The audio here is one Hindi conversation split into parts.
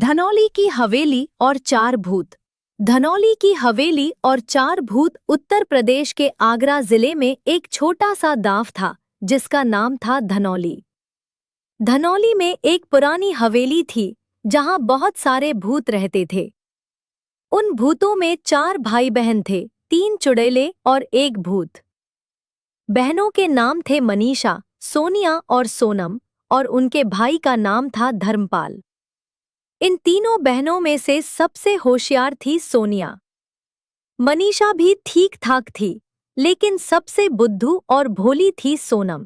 धनौली की हवेली और चार भूत। धनौली की हवेली और चार भूत उत्तर प्रदेश के आगरा जिले में एक छोटा सा गांव था जिसका नाम था धनौली। धनौली में एक पुरानी हवेली थी जहां बहुत सारे भूत रहते थे। उन भूतों में चार भाई बहन थे, तीन चुड़ैले और एक भूत। बहनों के नाम थे मनीषा, सोनिया और सोनम, और उनके भाई का नाम था धर्मपाल। इन तीनों बहनों में से सबसे होशियार थी सोनिया। मनीषा भी ठीक ठाक थी, लेकिन सबसे बुद्धू और भोली थी सोनम।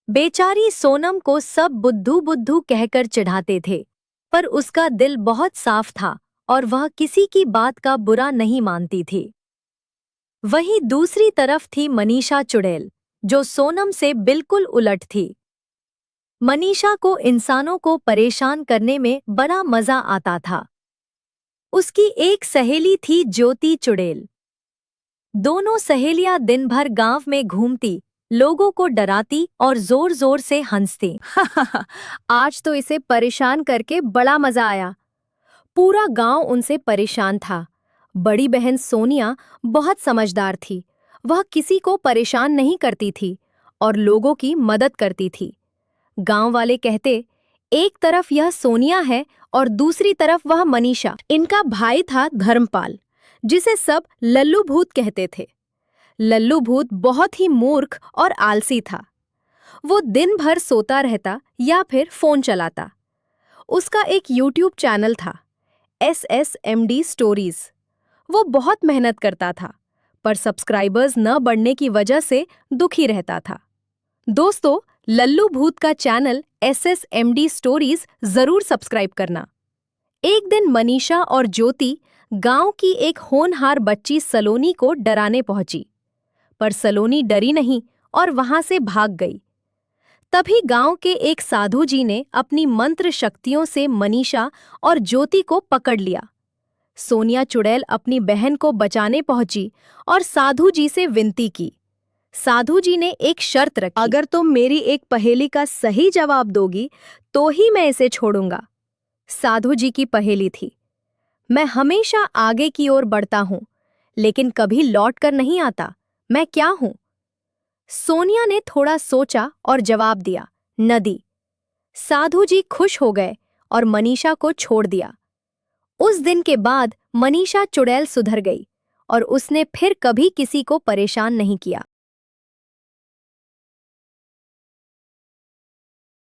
बेचारी सोनम को सब बुद्धू बुद्धू कहकर चिढ़ाते थे, पर उसका दिल बहुत साफ था और वह किसी की बात का बुरा नहीं मानती थी। वहीं दूसरी तरफ थी मनीषा चुड़ैल, जो सोनम से बिल्कुल उलट थी। मनीषा को इंसानों को परेशान करने में बड़ा मजा आता था। उसकी एक सहेली थी ज्योति चुड़ैल। दोनों सहेलियां दिन भर गांव में घूमती, लोगों को डराती और जोर जोर से हंसती। आज तो इसे परेशान करके बड़ा मजा आया। पूरा गांव उनसे परेशान था। बड़ी बहन सोनिया बहुत समझदार थी। वह किसी को परेशान नहीं करती थी और लोगों की मदद करती थी। गांव वाले कहते, एक तरफ यह सोनिया है और दूसरी तरफ वह मनीषा। इनका भाई था धर्मपाल, जिसे सब लल्लू भूत कहते थे। लल्लू भूत बहुत ही मूर्ख और आलसी था। वो दिन भर सोता रहता या फिर फोन चलाता। उसका एक यूट्यूब चैनल था, SSMD स्टोरीज। वो बहुत मेहनत करता था, पर सब्सक्राइबर्स न बढ़ने की वजह से दुखी रहता था। दोस्तों, लल्लू भूत का चैनल SSMD स्टोरीज जरूर सब्सक्राइब करना। एक दिन मनीषा और ज्योति गांव की एक होनहार बच्ची सलोनी को डराने पहुंची, पर सलोनी डरी नहीं और वहां से भाग गई। तभी गांव के एक साधु जी ने अपनी मंत्र शक्तियों से मनीषा और ज्योति को पकड़ लिया। सोनिया चुड़ैल अपनी बहन को बचाने पहुंची और साधु जी से विनती की। साधु जी ने एक शर्त रखी, अगर तुम मेरी एक पहेली का सही जवाब दोगी तो ही मैं इसे छोड़ूंगा। साधु जी की पहेली थी, मैं हमेशा आगे की ओर बढ़ता हूं, लेकिन कभी लौट कर नहीं आता। मैं क्या हूं? सोनिया ने थोड़ा सोचा और जवाब दिया, नदी। साधु जी खुश हो गए और मनीषा को छोड़ दिया। उस दिन के बाद मनीषा चुड़ैल सुधर गई और उसने फिर कभी किसी को परेशान नहीं किया।